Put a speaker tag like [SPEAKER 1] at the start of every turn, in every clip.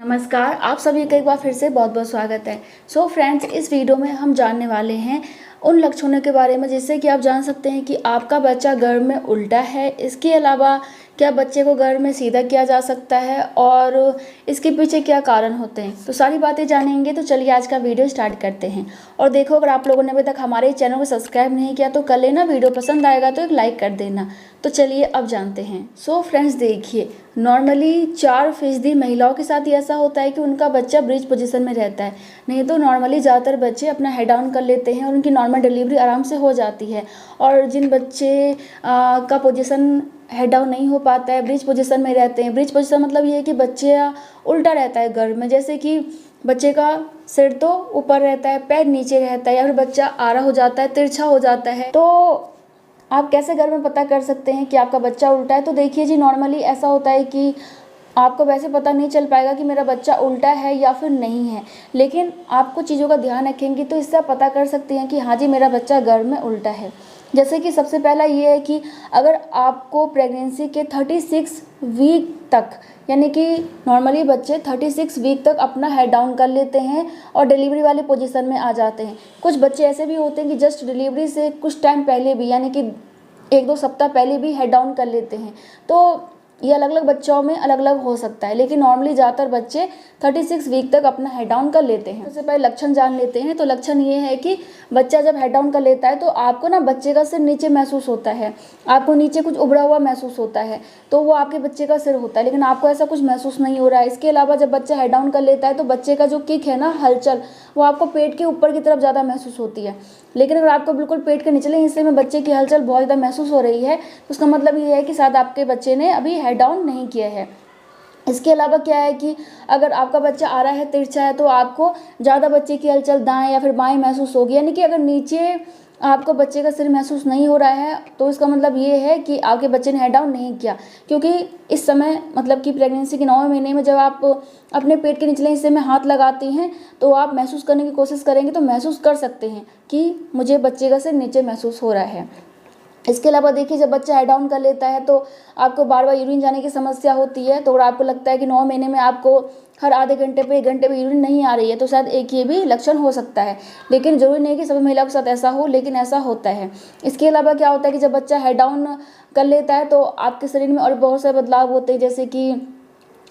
[SPEAKER 1] नमस्कार, आप सभी का एक बार फिर से बहुत बहुत स्वागत है। सो फ्रेंड्स, इस वीडियो में हम जानने वाले हैं उन लक्षणों के बारे में जिससे कि आप जान सकते हैं कि आपका बच्चा गर्भ में उल्टा है। इसके अलावा क्या बच्चे को गर्भ में सीधा किया जा सकता है और इसके पीछे क्या कारण होते हैं, तो सारी बातें जानेंगे। तो चलिए आज का वीडियो स्टार्ट करते हैं। और देखो, अगर आप लोगों ने अभी तक हमारे चैनल को सब्सक्राइब नहीं किया तो कर लेना, वीडियो पसंद आएगा तो एक लाइक कर देना। तो चलिए अब जानते हैं। सो फ्रेंड्स, देखिए, नॉर्मली 4% महिलाओं के साथ ही ऐसा होता है कि उनका बच्चा ब्रीच पोजीशन में रहता है। नहीं तो नॉर्मली ज़्यादातर बच्चे अपना हेड डाउन कर लेते हैं और उनकी नॉर्मल डिलीवरी आराम से हो जाती है। और जिन बच्चे का पोजीशन हेड डाउन नहीं हो पाता है, ब्रीच पोजीशन में रहते हैं। ब्रीच पोजीशन मतलब ये है कि बच्चे उल्टा रहता है गर्भ में, जैसे कि बच्चे का सिर तो ऊपर रहता है, पैर नीचे रहता है, या फिर बच्चा आड़ा हो जाता है, तिरछा हो जाता है। तो आप कैसे घर में पता कर सकते हैं कि आपका बच्चा उल्टा है? तो देखिए जी, नॉर्मली ऐसा होता है कि आपको वैसे पता नहीं चल पाएगा कि मेरा बच्चा उल्टा है या फिर नहीं है, लेकिन आप कुछ चीज़ों का ध्यान रखेंगे तो इससे आप पता कर सकते हैं कि हाँ जी, मेरा बच्चा गर्भ में उल्टा है। जैसे कि सबसे पहला ये है कि अगर आपको प्रेगनेंसी के 36 वीक तक, यानी कि नॉर्मली बच्चे 36 वीक तक अपना हेड डाउन कर लेते हैं और डिलीवरी वाले पोजीशन में आ जाते हैं। कुछ बच्चे ऐसे भी होते हैं कि जस्ट डिलीवरी से कुछ टाइम पहले भी, यानी कि 1-2 सप्ताह पहले भी हेड डाउन कर लेते हैं। तो ये अलग अलग बच्चों में अलग अलग हो सकता है, लेकिन नॉर्मली ज़्यादातर बच्चे 36 वीक तक अपना हेड डाउन कर लेते हैं। सबसे पहले लक्षण जान लेते हैं। तो लक्षण ये है कि बच्चा जब हेड डाउन कर लेता है तो आपको ना बच्चे का सिर नीचे महसूस होता है, आपको नीचे कुछ उभरा हुआ महसूस होता है, तो वो आपके बच्चे का सिर होता है, लेकिन आपको ऐसा कुछ महसूस नहीं हो रहा है। इसके अलावा जब बच्चा हेड डाउन कर लेता है तो बच्चे का जो किक है ना, हलचल, वो आपको पेट के ऊपर की तरफ ज़्यादा महसूस होती है। लेकिन अगर आपको बिल्कुल पेट के निचले हिस्से में बच्चे की हलचल बहुत ज़्यादा महसूस हो रही है तो उसका मतलब ये है कि शायद आपके बच्चे ने अभी हेड डाउन नहीं किया है। इसके अलावा क्या है कि अगर आपका बच्चा आ रहा है, तिरछा है, तो आपको ज़्यादा बच्चे की हलचल दाएं या फिर बाएं महसूस होगी। यानी कि अगर नीचे आपको बच्चे का सिर महसूस नहीं हो रहा है तो इसका मतलब ये है कि आपके बच्चे ने हेड डाउन नहीं किया। क्योंकि इस समय मतलब कि प्रेगनेंसी के 9वें महीने में जब आप अपने पेट के निचले हिस्से में हाथ लगाती हैं तो आप महसूस करने की कोशिश करेंगे तो महसूस कर सकते हैं कि मुझे बच्चे का सिर नीचे महसूस हो रहा है। इसके अलावा देखिए, जब बच्चा हेड डाउन कर लेता है तो आपको बार बार यूरिन जाने की समस्या होती है। तो अगर आपको लगता है कि 9 महीने में आपको हर आधे घंटे पे 1 घंटे पे यूरिन नहीं आ रही है तो शायद एक ये भी लक्षण हो सकता है, लेकिन ज़रूरी नहीं कि सभी महिलाओं के साथ ऐसा हो, लेकिन ऐसा होता है। इसके अलावा क्या होता है कि जब बच्चा हेड डाउन कर लेता है तो आपके शरीर में और बहुत सारे बदलाव होते हैं, जैसे कि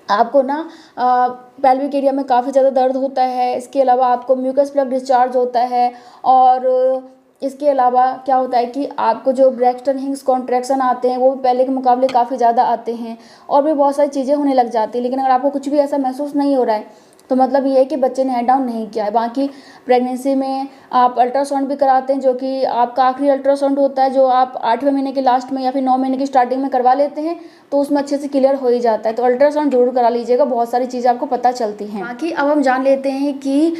[SPEAKER 1] आपको ना पेल्विक एरिया में काफ़ी ज़्यादा दर्द होता है। इसके अलावा आपको म्यूकस प्लग डिस्चार्ज होता है। और इसके अलावा क्या होता है कि आपको जो ब्रैक्सटन हिंग्स कॉन्ट्रैक्शन आते हैं वो भी पहले के मुकाबले काफ़ी ज़्यादा आते हैं और भी बहुत सारी चीज़ें होने लग जाती हैं। लेकिन अगर आपको कुछ भी ऐसा महसूस नहीं हो रहा है तो मतलब ये है कि बच्चे ने हेड डाउन नहीं किया है। बाकी प्रेगनेंसी में आप अल्ट्रासाउंड भी कराते हैं, जो कि आपका आखिरी अल्ट्रासाउंड होता है, जो आप 8वें महीने के लास्ट में या फिर 9 महीने की स्टार्टिंग में करवा लेते हैं, तो उसमें अच्छे से क्लियर हो ही जाता है। तो अल्ट्रासाउंड जरूर करा लीजिएगा, बहुत सारी चीज़ें आपको पता चलती हैं। बाकी अब हम जान लेते हैं कि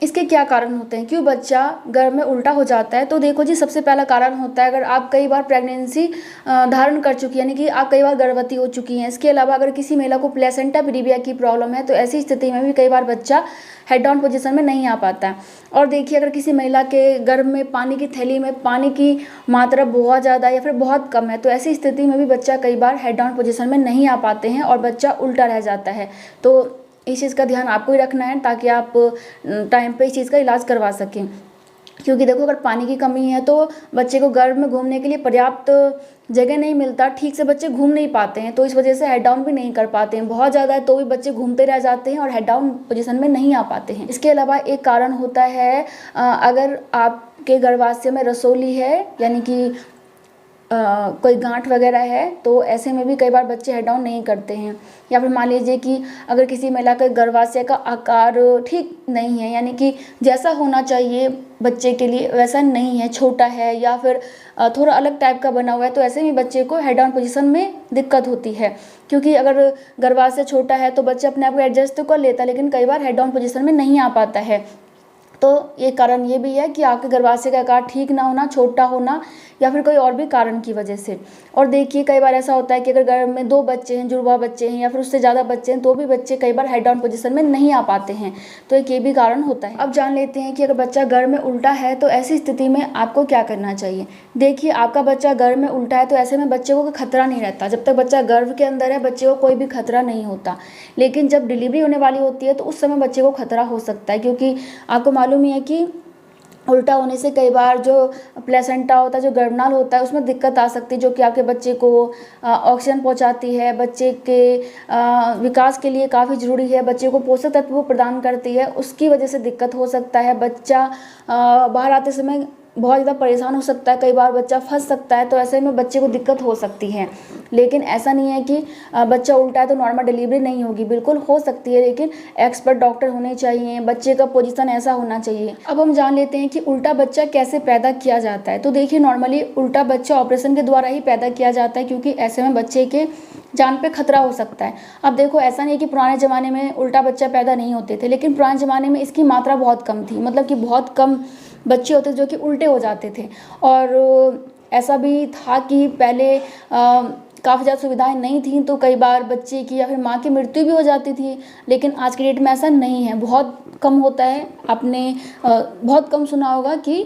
[SPEAKER 1] इसके क्या कारण होते हैं, क्यों बच्चा गर्भ में उल्टा हो जाता है। तो देखो जी, सबसे पहला कारण होता है अगर आप कई बार प्रेगनेंसी धारण कर चुकी है, यानी कि आप कई बार गर्भवती हो चुकी हैं। इसके अलावा अगर किसी महिला को प्लेसेंटा प्रीविया की प्रॉब्लम है तो ऐसी स्थिति में भी कई बार बच्चा हेड डाउन पोजीशन में नहीं आ पाता है। और देखिए, अगर किसी महिला के गर्भ में पानी की थैली में पानी की मात्रा बहुत ज़्यादा या फिर बहुत कम है तो ऐसी स्थिति में भी बच्चा कई बार हेड डाउन पोजीशन में नहीं आ पाते हैं और बच्चा उल्टा रह जाता है। तो इस चीज़ का ध्यान आपको ही रखना है ताकि आप टाइम पे इस चीज़ का इलाज करवा सकें। क्योंकि देखो, अगर पानी की कमी है तो बच्चे को गर्भ में घूमने के लिए पर्याप्त जगह नहीं मिलता, ठीक से बच्चे घूम नहीं पाते हैं, तो इस वजह से हेड डाउन भी नहीं कर पाते हैं। बहुत ज़्यादा है तो भी बच्चे घूमते रह जाते हैं और हेड डाउन पोजीशन में नहीं आ पाते हैं। इसके अलावा एक कारण होता है अगर आपके गर्भाशय में रसोली है, यानी कि कोई गांठ वगैरह है, तो ऐसे में भी कई बार बच्चे हेड डाउन नहीं करते हैं। या फिर मान लीजिए कि अगर किसी महिला के गर्भाशय का आकार ठीक नहीं है, यानी कि जैसा होना चाहिए बच्चे के लिए वैसा नहीं है, छोटा है या फिर थोड़ा अलग टाइप का बना हुआ है, तो ऐसे में बच्चे को हेड डाउन पोजीशन में दिक्कत होती है। क्योंकि अगर गर्भाशय छोटा है तो बच्चा अपने आप को एडजस्ट तो कर लेता है, लेकिन कई बार हेड डाउन पोजीशन में नहीं आ पाता है। तो ये कारण ये भी है कि आपके गर्भाशय का आकार ठीक ना होना, छोटा होना, या फिर कोई और भी कारण की वजह से। और देखिए कई बार ऐसा होता है कि अगर घर में 2 बच्चे हैं, जुड़वा बच्चे हैं या फिर उससे ज़्यादा बच्चे हैं, तो भी बच्चे कई बार हेड डाउन पोजीशन में नहीं आ पाते हैं, तो एक ये भी कारण होता है। अब जान लेते हैं कि अगर बच्चा गर्भ में उल्टा है तो ऐसी स्थिति में आपको क्या करना चाहिए। देखिए आपका बच्चा गर्भ में उल्टा है तो ऐसे में बच्चे को कोई खतरा नहीं रहता। जब तक बच्चा गर्भ के अंदर है बच्चे को कोई भी खतरा नहीं होता, लेकिन जब डिलीवरी होने वाली होती है तो उस समय बच्चे को खतरा हो सकता है, क्योंकि आपको मालूम ही है कि उल्टा होने से कई बार जो प्लेसेंटा होता है, जो गर्भनाल होता है, उसमें दिक्कत आ सकती है, जो कि आपके बच्चे को ऑक्सीजन पहुंचाती है, बच्चे के विकास के लिए काफ़ी ज़रूरी है, बच्चे को पोषक तत्व प्रदान करती है। उसकी वजह से दिक्कत हो सकता है। बच्चा बाहर आते समय बहुत ज़्यादा परेशान हो सकता है, कई बार बच्चा फंस सकता है, तो ऐसे में बच्चे को दिक्कत हो सकती है। लेकिन ऐसा नहीं है कि बच्चा उल्टा है तो नॉर्मल डिलीवरी नहीं होगी, बिल्कुल हो सकती है, लेकिन एक्सपर्ट डॉक्टर होने चाहिए, बच्चे का पोजीशन ऐसा होना चाहिए। अब हम जान लेते हैं कि उल्टा बच्चा कैसे पैदा किया जाता है। तो देखिए नॉर्मली उल्टा बच्चा ऑपरेशन के द्वारा ही पैदा किया जाता है, क्योंकि ऐसे में बच्चे के जान पे खतरा हो सकता है। अब देखो ऐसा नहीं है कि पुराने ज़माने में उल्टा बच्चा पैदा नहीं होते थे, लेकिन पुराने ज़माने में इसकी मात्रा बहुत कम थी, मतलब कि बहुत कम बच्चे होते जो कि उल्टे हो जाते थे। और ऐसा भी था कि पहले काफ़ी ज़्यादा सुविधाएं नहीं थी, तो कई बार बच्चे की या फिर माँ की मृत्यु भी हो जाती थी। लेकिन आज की डेट में ऐसा नहीं है, बहुत कम होता है। आपने बहुत कम सुना होगा कि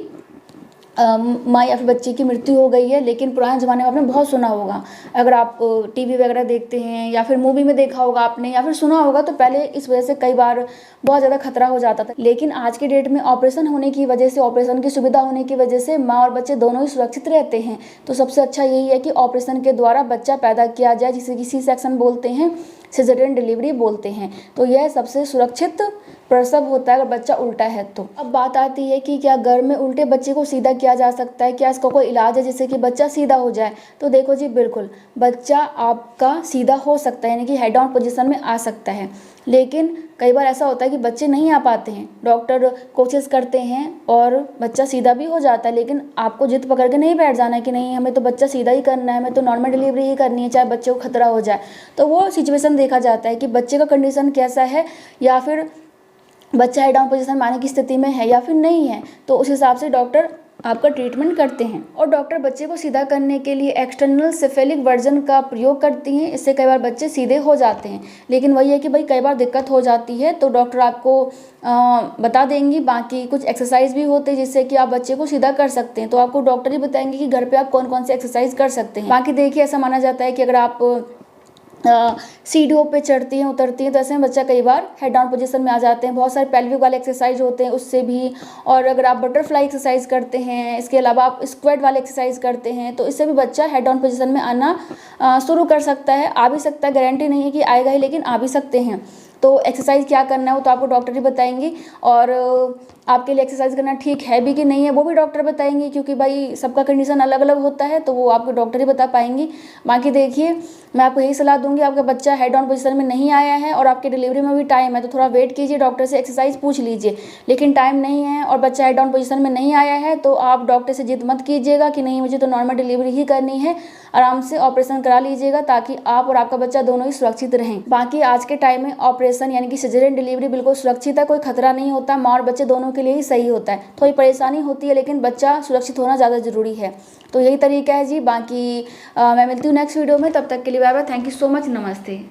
[SPEAKER 1] माँ या फिर बच्चे की मृत्यु हो गई है, लेकिन पुराने ज़माने में आपने बहुत सुना होगा। अगर आप टीवी वगैरह देखते हैं या फिर मूवी में देखा होगा आपने या फिर सुना होगा, तो पहले इस वजह से कई बार बहुत ज़्यादा खतरा हो जाता था। लेकिन आज के डेट में ऑपरेशन होने की वजह से, ऑपरेशन की सुविधा होने की वजह से माँ और बच्चे दोनों ही सुरक्षित रहते हैं। तो सबसे अच्छा यही है कि ऑपरेशन के द्वारा बच्चा पैदा किया जाए, जिसे सी सेक्शन बोलते हैं, सिजेरियन डिलीवरी बोलते हैं। तो यह सबसे सुरक्षित प्रसव होता है अगर बच्चा उल्टा है तो। अब बात आती है कि क्या गर्भ में उल्टे बच्चे को सीधा किया जा सकता है, क्या इसका कोई इलाज है जिससे कि बच्चा सीधा हो जाए। तो देखो जी बिल्कुल, बच्चा आपका सीधा हो सकता है, यानी कि हेड डाउन पोजीशन में आ सकता है। लेकिन कई बार ऐसा होता है कि बच्चे नहीं आ पाते हैं, डॉक्टर कोशिश करते हैं और बच्चा सीधा भी हो जाता है, लेकिन आपको जिद पकड़ के नहीं बैठ जाना है कि नहीं हमें तो बच्चा सीधा ही करना है, हमें तो नॉर्मल डिलीवरी ही करनी है, चाहे बच्चे को खतरा हो जाए। तो वो सिचुएशन देखा जाता है कि बच्चे का कंडीशन कैसा है, या फिर बच्चा हेड डाउन पोजीशन में आने की स्थिति में है या फिर नहीं है, तो उस हिसाब से डॉक्टर आपका ट्रीटमेंट करते हैं। और डॉक्टर बच्चे को सीधा करने के लिए एक्सटर्नल सेफेलिक वर्जन का प्रयोग करती हैं। इससे कई बार बच्चे सीधे हो जाते हैं, लेकिन वही है कि भाई कई बार दिक्कत हो जाती है, तो डॉक्टर आपको बता देंगी। बाकी कुछ एक्सरसाइज भी होते हैं जिससे कि आप बच्चे को सीधा कर सकते हैं, तो आपको डॉक्टर ही बताएंगे कि घर पे आप कौन कौन से एक्सरसाइज कर सकते हैं। बाकी देखिए ऐसा माना जाता है कि अगर आप सीढ़ियों पे चढ़ती हैं उतरती हैं तो ऐसे में बच्चा कई बार हेड डाउन पोजीशन में आ जाते हैं। बहुत सारे पेल्विक वाले एक्सरसाइज होते हैं उससे भी, और अगर आप बटरफ्लाई एक्सरसाइज करते हैं, इसके अलावा आप स्क्वाट वाले एक्सरसाइज करते हैं, तो इससे भी बच्चा हेड डाउन पोजीशन में आना शुरू कर सकता है। आ भी सकता है, गारंटी नहीं है कि आएगा ही, लेकिन आ भी सकते हैं। तो एक्सरसाइज क्या करना है वो तो आपको डॉक्टर ही बताएंगे, और आपके लिए एक्सरसाइज करना ठीक है भी कि नहीं है वो भी डॉक्टर बताएंगे, क्योंकि भाई सबका कंडीशन अलग अलग होता है, तो वो आपको डॉक्टर ही बता पाएंगी। बाकी देखिए मैं आपको यही सलाह दूंगी, आपका बच्चा हेड डाउन पोजीशन में नहीं आया है और आपके डिलीवरी में भी टाइम है, तो थोड़ा वेट कीजिए, डॉक्टर से एक्सरसाइज पूछ लीजिए। लेकिन टाइम नहीं है और बच्चा हेड डाउन पोजीशन में नहीं आया है, तो आप डॉक्टर से जिद मत कीजिएगा कि नहीं मुझे तो नॉर्मल डिलीवरी ही करनी है। आराम से ऑपरेशन करा लीजिएगा ताकि आप और आपका बच्चा दोनों ही सुरक्षित रहें। बाकी आज के टाइम में ऑपरेशन यानी कि सिजेरियन डिलीवरी बिल्कुल सुरक्षित है, कोई खतरा नहीं होता, माँ और बच्चे दोनों के लिए ही सही होता है। थोड़ी परेशानी होती है, लेकिन बच्चा सुरक्षित होना ज़्यादा ज़रूरी है। तो यही तरीका है जी। बाकी मैं मिलती हूँ नेक्स्ट वीडियो में, तब तक के लिए bye bye, thank you so much, नमस्ते।